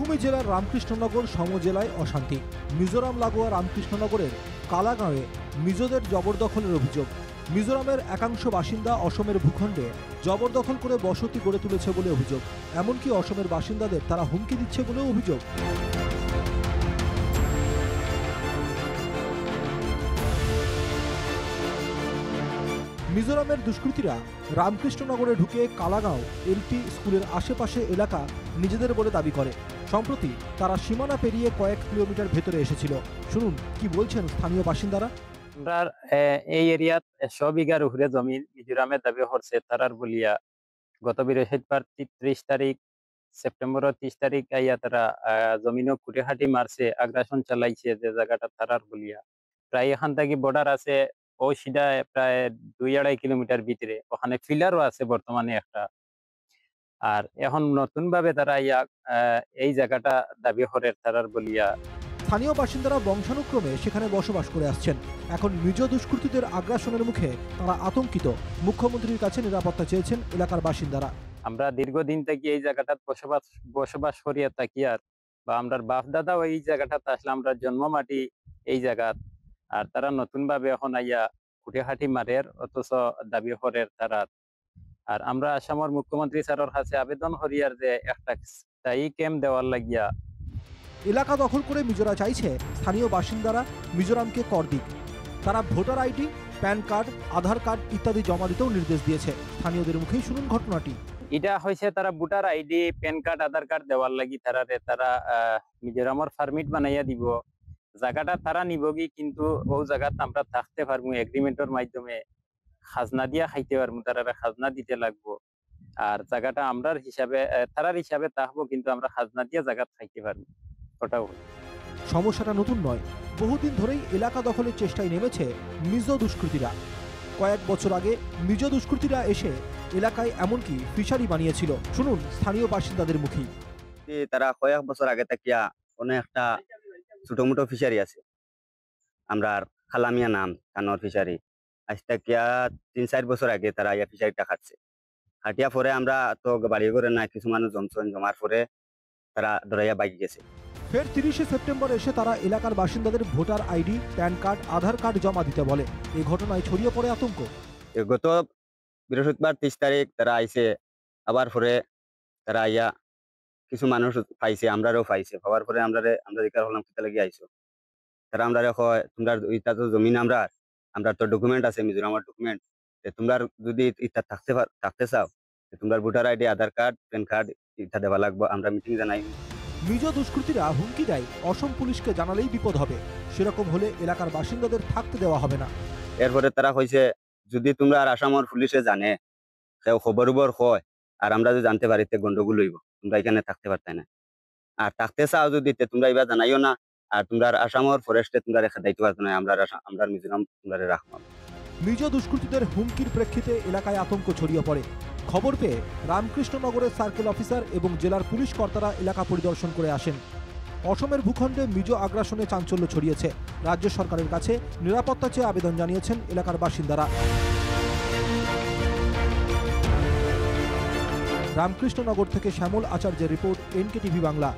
বীরভূম জেলার রামকৃষ্ণনগর সমজেলায় অশান্তি। মিজোরাম লাগোয়া রামকৃষ্ণনগরের কালাগাঁওয়ে মিজোদের জবরদখলের অভিযোগ। মিজোরামের একাংশ বাসিন্দা অসমের ভূখণ্ডে জবরদখল করে বসতি গড়ে তুলেছে বলে অভিযোগ। এমনকি অসমের বাসিন্দাদের তারা হুমকি দিচ্ছে বলেও অভিযোগ। মিজোরামের দুষ্কৃতীরা রামকৃষ্ণনগরে ঢুকে কালাগাঁও এলপি স্কুলের আশেপাশে এলাকা নিজেদের বলে দাবি করে। সম্প্রতি তারা সীমানা পেরিয়ে কয়েক কিলোমিটার ভেতরে এসেছিল। শুনুন কি বলছেন স্থানীয় বাসিন্দারা। আমরা এই এরিয়াত 100 বিঘার উপরে জমি মিজোরামের দাবি করছে তারার বলিয়া গত বৃহস্পতিবার 30 তারিখ সেপ্টেম্বরের 30 তারিখ আইয়া তারা জমিনও কুটিহাটি মারছে, আগ্রাসন চালাইছে যে জায়গাটা তারার বলিয়া। প্রায় এখান থেকে বর্ডার আছে ও সিধা প্রায় 2-2.5 কিলোমিটার ভিতরে, ওখানে ফিলারও আছে বর্তমানে একটা। আর এখন নতুন ভাবে তারা ইয়া এই জায়গাটা দাবি করে তারার বলিয়া। স্থানীয় বাসিন্দারা বংশানুক্রমে সেখানে বসবাস করে আসছেন। এখন মিজো দুষ্কৃতীদের আগ্রাসনের মুখে তারা আতঙ্কিত। মুখ্যমন্ত্রীর কাছে নিরাপত্তা চেয়েছেন এলাকার বাসিন্দারা। আমরা দীর্ঘদিন থেকে এই জায়গাটা বসবাস করিয়া থাকি, আর বা আমরা বাপ দাদাও এই জায়গাটাতে আসলে আমরা জন্ম মাটি এই জায়গা। আর তারা নতুন ভাবে এখন আইয়া কুটিহাটি মারের অথচ দাবি করে তারা। আর আমরা আসামের মুখ্যমন্ত্রী স্যারের কাছে আবেদন করিয়ার যে একটা স্থায়ী ক্যাম্প দেওয়ার লাগিয়া। এলাকা দখল করে মিজোরা চাইছে স্থানীয় বাসিন্দারা মিজোরামকে কর দিক। তারা ভোটার আইডি, প্যান কার্ড, আধার কার্ড ইত্যাদি জমা দিতেও নির্দেশ দিয়েছে। স্থানীয়দের মুখেই শুনুন ঘটনাটি। এটা হয়েছে তারা ভোটার আইডি, প্যান কার্ড, আধার কার্ড দেওয়ার লাগি তারা মিজোরামের পারমিট বানাইয়া দিব। জায়গাটা তারা নিবগি, কিন্তু ও জায়গাত আমরা থাকতে পারবো এগ্রিমেন্টের মাধ্যমে, খাজনা দিয়া খাইতে পারবো, তারা খাজনা দিতে লাগবো। আর জায়গাটা আমরার হিসাবে তারার হিসাবে থাকবো, কিন্তু আমরা খাজনা দিয়া জায়গাত খাইতে পারবো। ওটাও সমস্যাটা নতুন নয়, বহুদিন ধরেই এলাকা দখলের চেষ্টায় নেমেছে মিজো দুষ্কৃতীরা। কয়েক বছর আগে মিজো দুষ্কৃতীরা এসে এলাকায় এমনকি ফিশারি বানিয়েছিল। শুনুন স্থানীয় বাসিন্দাদের মুখেই। তারা কয়েক বছর আগে তাকিয়া কোনো একটা ছোট মোটো ফিশারি আছে, আমরা খালামিয়া নাম কানোর ফিশারি। আজ তাকিয়া 3-4 বছর আগে তারা ইয়া ফিশারিটা খাটছে। খাটিয়া পরে আমরা তো বাড়ি করে না, কিছু মানুষ জমার পরে তারা ধরাইয়া বাইক গেছে। ফের 30শে সেপ্টেম্বর এসে তারা এলাকার বাসিন্দাদের ভোটার আইডি, প্যান কার্ড, আধার কার্ড জমা দিতে বলে। এই ঘটনায় ছড়িয়ে পড়ে আতঙ্ক। গত বৃহস্পতিবার 30 তারিখ তারা আইছে, আবার পরে তারা আইয়া কিছু মানুষ পাইছে, আমরাও পাইছে। পাওয়ার পরে আমরা জিজ্ঞাসা করলাম কিতা লাগি আইছো। তারা আমরা কয় তোমরা ইটা তো জমিন, আমরা তো ডকুমেন্ট আছে, মিজোরামের ডকুমেন্ট। তোমরা যদি ইটা থাকতে চাও তোমরা ভোটার আইডি, আধার কার্ড, প্যান কার্ড ইটা দেওয়া লাগবে। আমরা মিটিং জানাই। মিজো দুষ্কৃতীরা হুমকি দেয় অসম পুলিশকে জানালেই বিপদ হবে। সেরকম হলে এলাকার বাসিন্দাদের থাকতে দেওয়া হবে না। এরপরে তারা কইছে যদি তোমরা আর আসামের পুলিশে জানে, কেউ খবর হয় আর আমরা যদি জানতে পারি গন্ডগোল হইব, তোমরা এখানে থাকতে পারতে না। আর থাকতে চাও যদি তোমরা এবার জানাইও না। আর তোমরা আসামের ফরেস্টে তোমরা রেখা দায়িত্ব পারতো না, আমরা মিজোরাম তোমরা রাখবো। মিজো দুষ্কৃতীদের হুমকির প্রেক্ষিতে এলাকায় আতঙ্ক ছড়িয়ে পড়ে। খবর পেয়ে রামকৃষ্ণনগরের সার্কেল অফিসার এবং জেলার পুলিশ কর্তারা এলাকা পরিদর্শন করে আসেন। অসমের ভূখণ্ডে মিজো আগ্রাসনে চাঞ্চল্য ছড়িয়েছে। রাজ্য সরকারের কাছে নিরাপত্তা চেয়ে আবেদন জানিয়েছেন এলাকার বাসিন্দারা। রামকৃষ্ণনগর থেকে শ্যামল আচার্যের রিপোর্ট, NKTV বাংলা।